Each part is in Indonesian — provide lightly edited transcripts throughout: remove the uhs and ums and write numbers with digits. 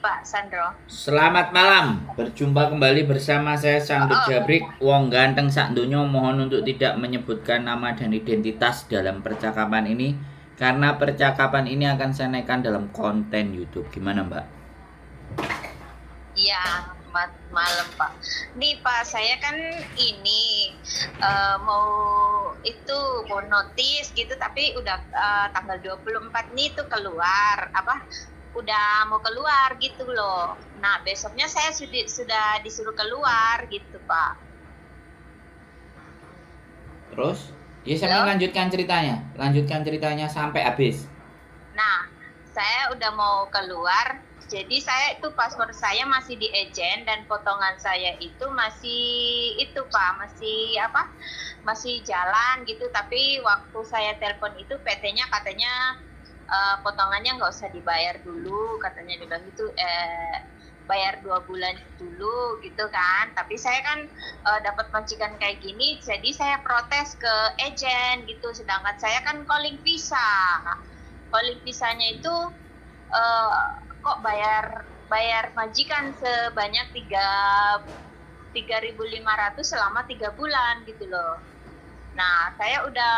Pak Sandro. Selamat malam, berjumpa kembali bersama saya Sandro Jabrik. Wong ganteng sak donya, mohon untuk tidak menyebutkan nama dan identitas dalam percakapan ini, karena percakapan ini akan saya naikkan dalam konten YouTube. Gimana Mbak? Iya, malam Pak. Nih Pak, saya kan ini mau notis gitu, tapi udah tanggal 24 nih tuh keluar udah mau keluar gitu loh. Nah besoknya saya sudah disuruh keluar gitu Pak. Terus? Ya saya lanjutkan ceritanya sampai habis. Nah saya udah mau keluar, jadi saya itu password saya masih di agent dan potongan saya itu masih itu Pak, masih jalan gitu. Tapi waktu saya telepon itu PT-nya katanya potongannya nggak usah dibayar dulu, katanya dibilang gitu, bayar 2 bulan dulu gitu kan. Tapi saya kan dapat majikan kayak gini, jadi saya protes ke agent gitu. Sedangkan saya kan calling visanya itu kok bayar majikan sebanyak 3.500 selama 3 bulan gitu loh. Nah, saya udah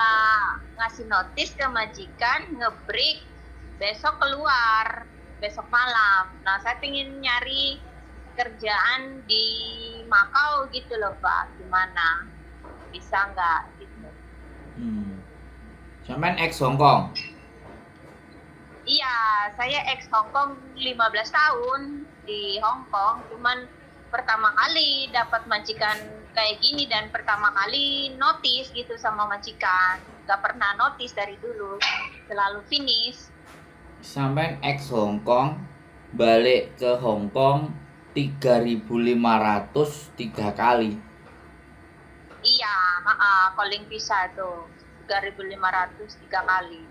ngasih notis ke majikan, nge-break besok malam. Nah, saya pengen nyari kerjaan di Makau gitu loh Pak. Gimana? Bisa nggak gitu? Sampean ex Hongkong? Iya, saya ex Hongkong 15 tahun di Hongkong. Cuman pertama kali dapat majikan kayak gini dan pertama kali notis gitu sama majikan. Gak pernah notis dari dulu, selalu finish. Sampai ex Hongkong, balik ke Hongkong 3.500 3 kali. Iya, calling visa tuh 3.500 3 kali.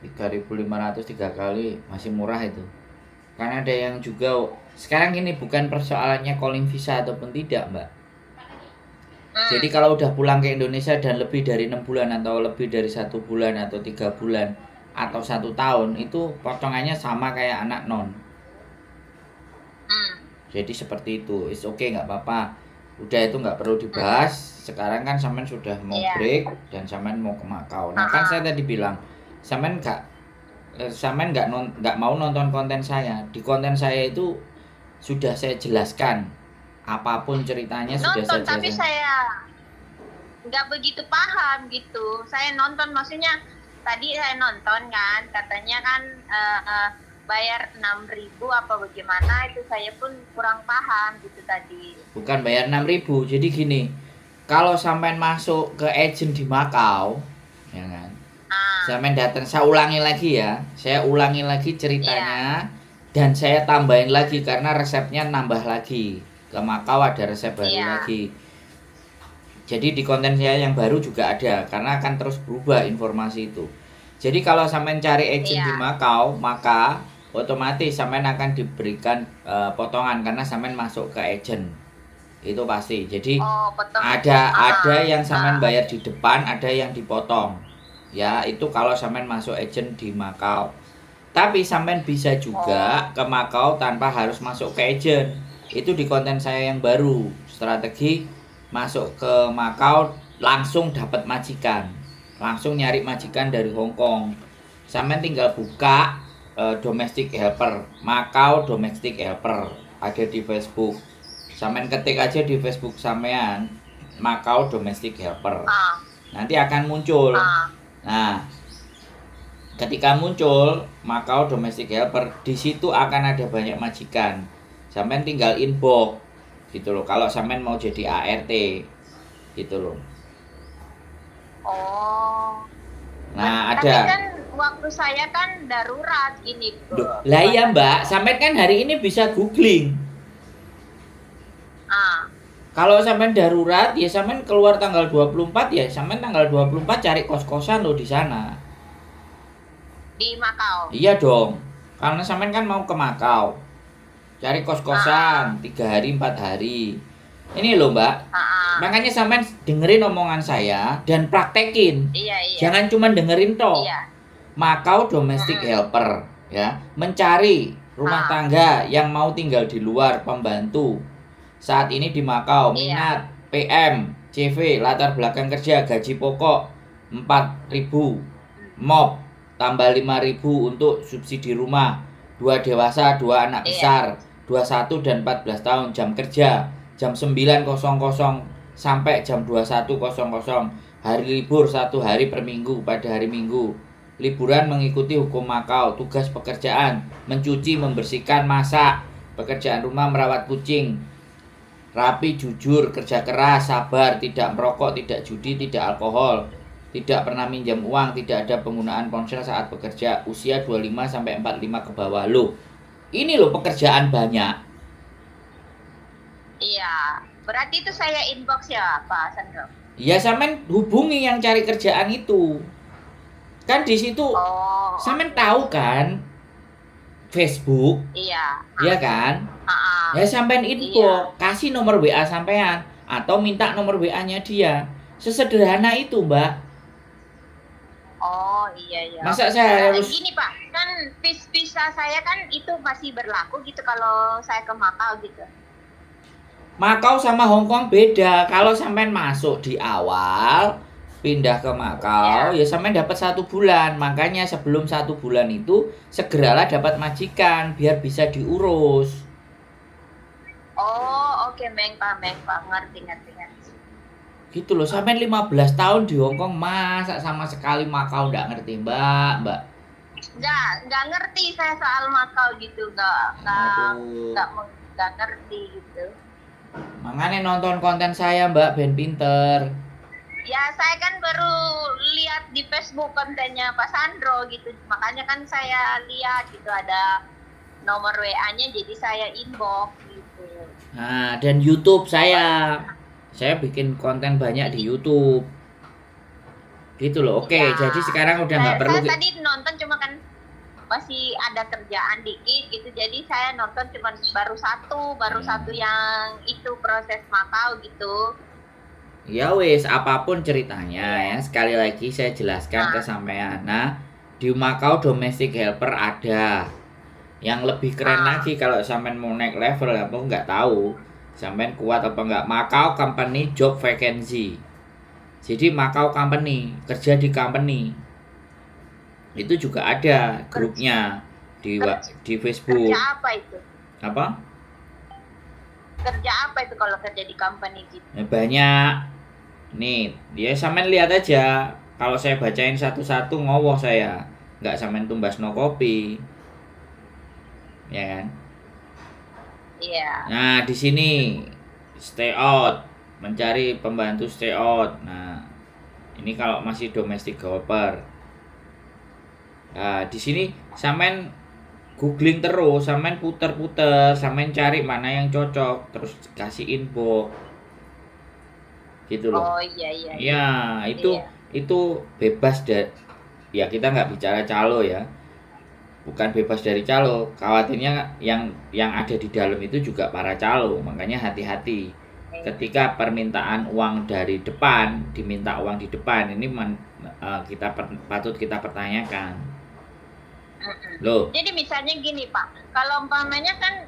3.500 3 kali masih murah itu. Karena ada yang juga sekarang ini bukan persoalannya calling visa ataupun tidak Mbak. Jadi kalau udah pulang ke Indonesia dan lebih dari 6 bulan atau lebih dari 1 bulan atau 3 bulan atau 1 tahun, itu potongannya sama kayak anak non. Jadi seperti itu, it's okay, nggak apa-apa. Udah itu nggak perlu dibahas. Sekarang kan Samen sudah mau break dan Samen mau ke Makau. Nah kan saya tadi bilang Samen nggak mau nonton konten saya. Di konten saya itu sudah saya jelaskan, apapun ceritanya sudah saya jelaskan. Tapi saya nggak begitu paham gitu. Saya nonton, maksudnya tadi saya nonton kan, katanya kan bayar 6.000 apa bagaimana, itu saya pun kurang paham gitu tadi. Bukan bayar 6.000, jadi gini, kalau sampean masuk ke agent di Makau, ya kan, sampean datang, saya ulangi lagi ceritanya, dan saya tambahin lagi karena resepnya nambah lagi, ke Makau ada resep baru lagi. Jadi di konten saya yang baru juga ada, karena akan terus berubah informasi itu. Jadi kalau sampean cari agent di Makau, maka otomatis sampean akan diberikan potongan karena sampean masuk ke agent. Itu pasti. Jadi ada yang sampean bayar di depan, ada yang dipotong. Ya, itu kalau sampean masuk agent di Makau. Tapi sampean bisa juga ke Makau tanpa harus masuk ke agent. Itu di konten saya yang baru, strategi masuk ke Makau langsung dapat majikan. Langsung nyari majikan dari Hongkong. Sampean tinggal buka domestic helper, Makau domestic helper, ada di Facebook. Sampean ketik aja di Facebook sampean Makau domestic helper. Nanti akan muncul. Nah, ketika muncul Makau domestic helper, di situ akan ada banyak majikan. Sampean tinggal inbox gitu loh. Kalau sampean mau jadi ART gitu loh. Nah, ada. Kan waktu saya kan darurat gini. Lah iya Mbak, sampean kan hari ini bisa googling. Kalau sampean darurat, ya sampean keluar tanggal 24, ya sampean tanggal 24 cari kos-kosan loh di sana. Di Makau? Iya dong, karena sampean kan mau ke Makau. Cari kos-kosan 3 hari 4 hari. Ini loh Mbak, makanya sampean dengerin omongan saya dan praktekin. Jangan cuma dengerin toh. Makau domestic helper, ya, mencari rumah tangga yang mau tinggal di luar, pembantu. Saat ini di Makau, minat PM, CV, latar belakang kerja, gaji pokok 4.000, MOP tambah 5.000 untuk subsidi rumah, 2 dewasa, 2 anak besar, 21 dan 14 tahun, jam kerja jam 9.00 sampai jam 21.00, hari libur 1 hari per minggu pada hari Minggu. Liburan mengikuti hukum Makau. Tugas pekerjaan: mencuci, membersihkan, masak. Pekerjaan rumah: merawat kucing. Rapi, jujur, kerja keras, sabar, tidak merokok, tidak judi, tidak alkohol, tidak pernah minjam uang, tidak ada penggunaan ponsel saat bekerja. Usia 25 sampai 45 ke bawah. Loh, ini loh pekerjaan banyak. Iya, berarti itu saya inbox ya Pak Sandro? Ya, sampean hubungi yang cari kerjaan itu. Kan di situ sampean tahu kan Facebook? Iya kan? Ya sampean info, kasih nomor WA sampean atau minta nomor WA-nya dia. Sesederhana itu, Mbak. Oh, iya. Masa saya harus gini, Pak. Kan visa saya kan itu masih berlaku gitu kalau saya ke Makau gitu. Makau sama Hong Kong beda. Kalau sampean masuk di awal pindah ke Makau, ya sampean dapat 1 bulan. Makanya sebelum 1 bulan itu segeralah dapat majikan biar bisa diurus. Oh, oke, Pak, ngerti. Gitu loh, sampean 15 tahun di Hong Kong, masa sama sekali Makau nggak ngerti, Mbak? Nggak ngerti saya soal Makau gitu, nggak ngerti gitu. Makanya nonton konten saya, Mbak, ben pinter. Ya, saya kan baru lihat di Facebook kontennya Pak Sandro gitu. Makanya kan saya lihat gitu ada nomor WA-nya, jadi saya inbox gitu. Nah, dan YouTube saya bikin konten banyak di YouTube. Gitu loh. Oke, jadi sekarang udah nggak perlu. Saya tadi nonton cuma kan masih ada kerjaan dikit gitu. Jadi saya nonton cuma baru satu yang itu proses Makau gitu. Ya wes, apapun ceritanya ya. Sekali lagi saya jelaskan ke sampean. Nah, di Makau domestic helper ada. Yang lebih keren lagi kalau sampean mau naik level, apa nggak tahu sampean kuat apa enggak. Makau Company Job Vacancy. Jadi Makau Company, kerja di company. Itu juga ada grupnya di Facebook. Kerja apa itu? Apa? Kerja apa itu kalau kerja di company gitu? Banyak. Nih, dia sampean lihat aja. Kalau saya bacain satu-satu ngowoh saya. Nggak sampean tumbas no kopi. Ya kan? Iya. Nah, di sini stay out, mencari pembantu stay out. Nah, ini kalau masih domestic helper. Nah, di sini sampean googling terus, sampean puter-puter, sampean cari mana yang cocok, terus kasih info. Gitu loh. Oh iya. Ya, itu bebas dari, ya kita nggak bicara calo ya. Bukan bebas dari calo, khawatirnya yang ada di dalam itu juga para calo. Makanya hati-hati ketika permintaan uang dari depan, diminta uang di depan, ini patut kita pertanyakan. Loh. Jadi misalnya gini Pak, kalau umpamanya kan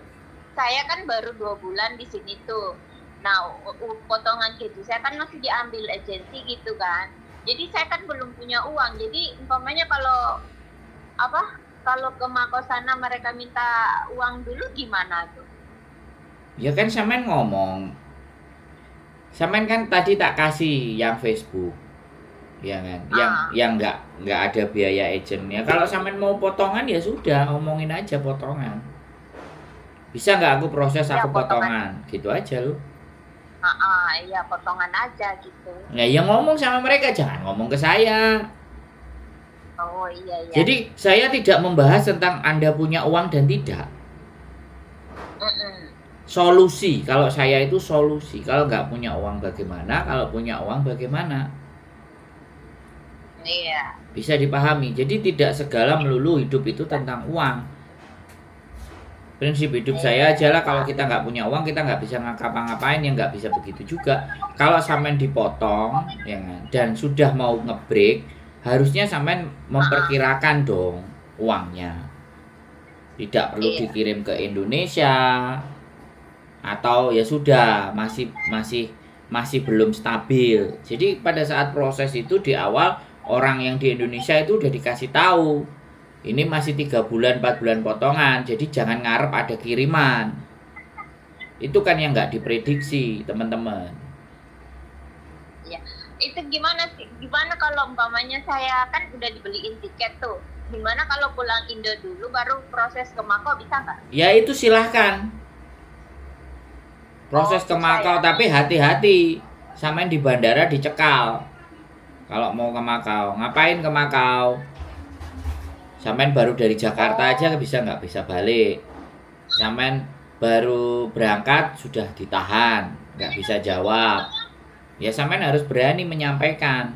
saya kan baru 2 bulan di sini tuh. Nah, potongan gaji saya kan masih diambil agensi gitu kan. Jadi saya kan belum punya uang. Jadi umpamanya kalau ke Makau sana mereka minta uang dulu gimana tuh? Ya kan sampean ngomong. Sampean kan tadi tak kasih yang Facebook. Ya kan? Yang nggak ada biaya agent. Ya kalau sampean mau potongan ya sudah, ngomongin aja potongan. Bisa nggak aku proses aku potongan? Gitu aja loh. Iya, potongan aja gitu. Nah, ya ngomong sama mereka, jangan ngomong ke saya. Oh iya. Jadi saya tidak membahas tentang Anda punya uang dan tidak. Solusi, kalau saya itu solusi. Kalau nggak punya uang bagaimana? Kalau punya uang bagaimana? Iya. Bisa dipahami. Jadi tidak segala melulu hidup itu tentang uang. Prinsip hidup saya adalah kalau kita nggak punya uang, kita nggak bisa ngapa-ngapain, ya nggak bisa begitu juga. Kalau sampean dipotong, ya kan, dan sudah mau ngebreak, harusnya sampean memperkirakan dong uangnya. tidak perlu Iya. dikirim ke Indonesia, atau ya sudah masih belum stabil. Jadi pada saat proses itu di awal orang yang di Indonesia itu udah dikasih tahu ini masih 3 bulan 4 bulan potongan, jadi jangan ngarep ada kiriman. Itu kan yang nggak diprediksi teman-teman. Ya. Itu gimana sih? Gimana kalau umpamanya saya kan udah dibeliin tiket tuh? Gimana kalau pulang Indo dulu baru proses ke Makau, bisa nggak? Ya itu silahkan. Proses ke Makau, tapi hati-hati. Sampean di bandara dicekal. Kalau mau ke Makau, ngapain ke Makau? Sampean baru dari Jakarta aja nggak bisa balik. Sampean baru berangkat sudah ditahan, nggak bisa jawab. Ya sampean harus berani menyampaikan.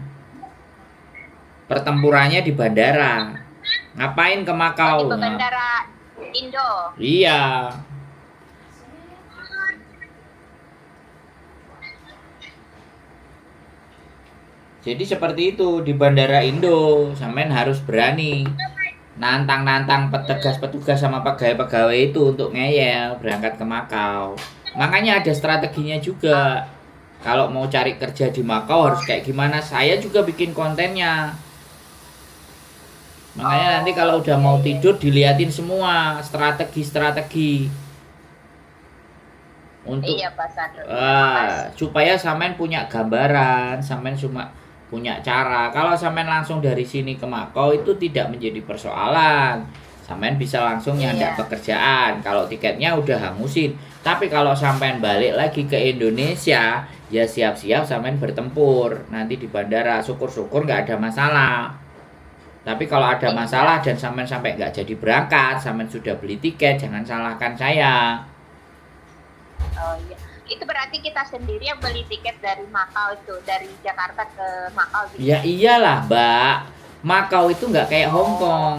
Pertempurannya di bandara. Ngapain ke Makau? Di bandara Indo. Iya. Jadi seperti itu di bandara Indo, sampean harus berani nantang petugas sama pegawai-pegawai itu untuk ngeyel berangkat ke Makau. Makanya ada strateginya juga. Kalau mau cari kerja di Makau harus kayak gimana? Saya juga bikin kontennya. Makanya nanti kalau udah mau tidur diliatin semua strategi untuk iya, Pak Sandro. supaya sampean punya gambaran, sampean cuma punya cara. Kalau sampean langsung dari sini ke Makau itu tidak menjadi persoalan. Sampean bisa langsung nyandak pekerjaan kalau tiketnya udah hangusin. Tapi kalau sampean balik lagi ke Indonesia, ya siap-siap sampean bertempur nanti di bandara. Syukur-syukur nggak ada masalah. Tapi kalau ada masalah dan sampean sampai nggak jadi berangkat, sampean sudah beli tiket, jangan salahkan saya. Oh iya. Itu berarti kita sendiri yang beli tiket dari Makau itu, dari Jakarta ke Makau gitu. Ya iyalah, Mbak. Makau itu nggak kayak Hong Kong.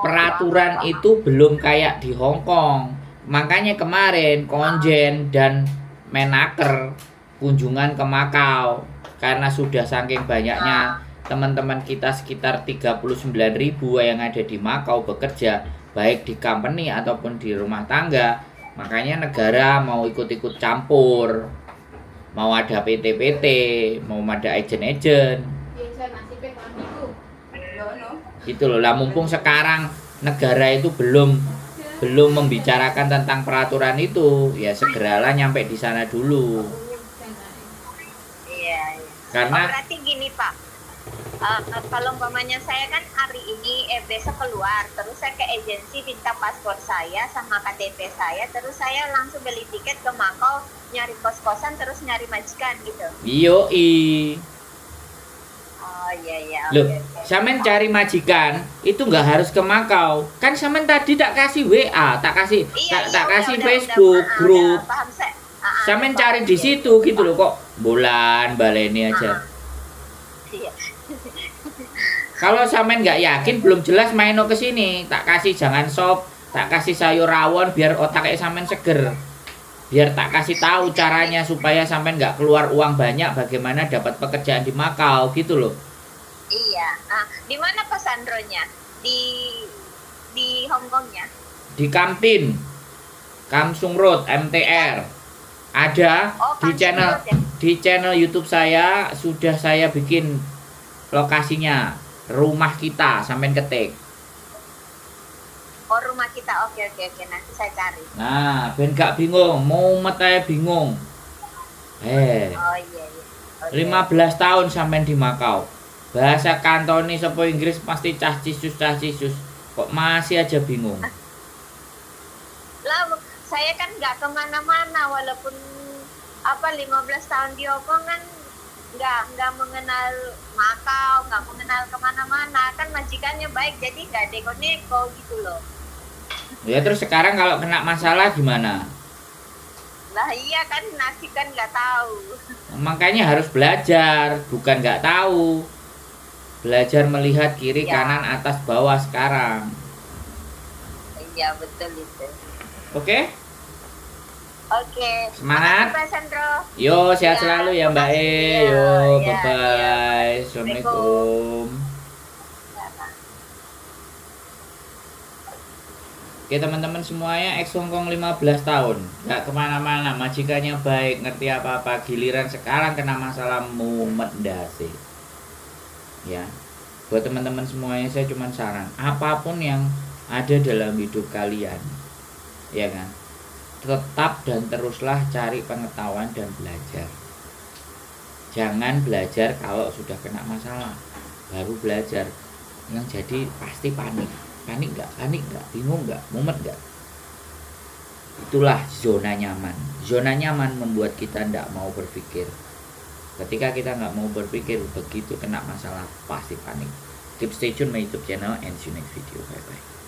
Peraturan itu belum kayak di Hong Kong. Makanya kemarin Konjen dan Menaker kunjungan ke Makau. Karena sudah saking banyaknya teman-teman kita sekitar 39.000 yang ada di Makau bekerja, baik di company ataupun di rumah tangga. Makanya negara mau ikut-ikut campur. Mau ada PT-PT, mau ada agen-agen. Gitu loh. Lah mumpung sekarang negara itu belum membicarakan tentang peraturan itu, ya segeralah nyampe di sana dulu. Iya. Karena berarti gini, Pak. Kalau umpamanya saya kan hari ini besok keluar, terus saya ke agensi minta paspor saya sama KTP saya, terus saya langsung beli tiket ke Makau, nyari kos-kosan, terus nyari majikan gitu. Yoi. Oh iya. Loh, sampean cari majikan itu nggak harus ke Makau. Kan sampean tadi tak kasih WA, tak kasih Facebook grup. Sampean cari di situ gitu loh, kok bulan baleni aja. Iya. Kalau sampean nggak yakin, belum jelas maino ke sini, tak kasih jangan sop, tak kasih sayur rawon biar otaknya sampean seger. Biar tak kasih tahu caranya supaya sampean nggak keluar uang banyak, bagaimana dapat pekerjaan di Makau gitu loh. Iya. Di mana Pak Sandronya? Di Hong Kongnya? Di Kamtin, Kamsung Road, MTR. Ada di channel YouTube saya, sudah saya bikin lokasinya. Rumah kita, sampean ketik. Oh, rumah kita. Oke, nanti saya cari. Nah, ben gak bingung, mau metaya bingung. Oh iya. Okay. 15 tahun sampean di Makau. Bahasa Kantoni sapa Inggris pasti cah cisus. Kok masih aja bingung? Lah, saya kan nggak kemana-mana, walaupun 15 tahun di Hong Kong kan nggak mengenal Makau, nggak mengenal kemana-mana, kan majikannya baik, jadi nggak neko-neko gitu loh. Ya terus sekarang kalau kena masalah gimana? Lah iya kan, nasib kan nggak tahu. Makanya harus belajar, bukan nggak tahu. Belajar melihat kiri, kanan, atas, bawah sekarang. Iya, betul itu. Oke? Oke. Semangat. Pak Sandro. Yo, sehat selalu ya Mbak E. Yo, bye-bye. Assalamualaikum. Oke teman-teman semuanya, ex Hongkong 15 tahun, nggak kemana-mana, majikannya baik, ngerti apa-apa, giliran sekarang kena masalah mumet ndase. Ya, buat teman-teman semuanya saya cuma saran, apapun yang ada dalam hidup kalian, ya kan, tetap dan teruslah cari pengetahuan dan belajar. Jangan belajar kalau sudah kena masalah, baru belajar. Yang jadi pasti panik nggak, bingung nggak, mumet nggak. Itulah zona nyaman. Zona nyaman membuat kita nggak mau berpikir. Ketika kita nggak mau berpikir, begitu kena masalah pasti panik. Keep stay tune my YouTube channel and see you next video. Bye bye.